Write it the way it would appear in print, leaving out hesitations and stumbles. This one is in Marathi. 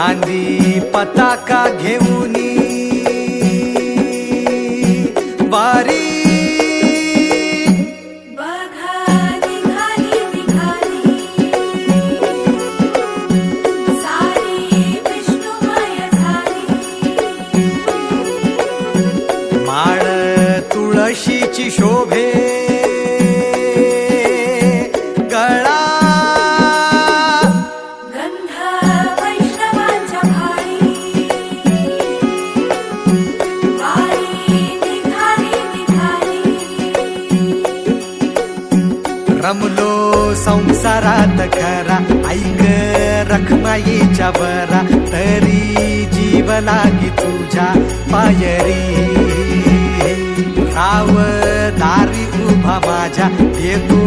खांदी पताका घेऊनी वारी माळ तुळशीची शोभे गळा गंध वैष्णवांच्या भाळी वारी निघाली रमलो संसारात खरा ऐक रखमाईच्या बरा तरी जीव लागी तुझ्या पायरी राव दारी उभा माझ्या येतो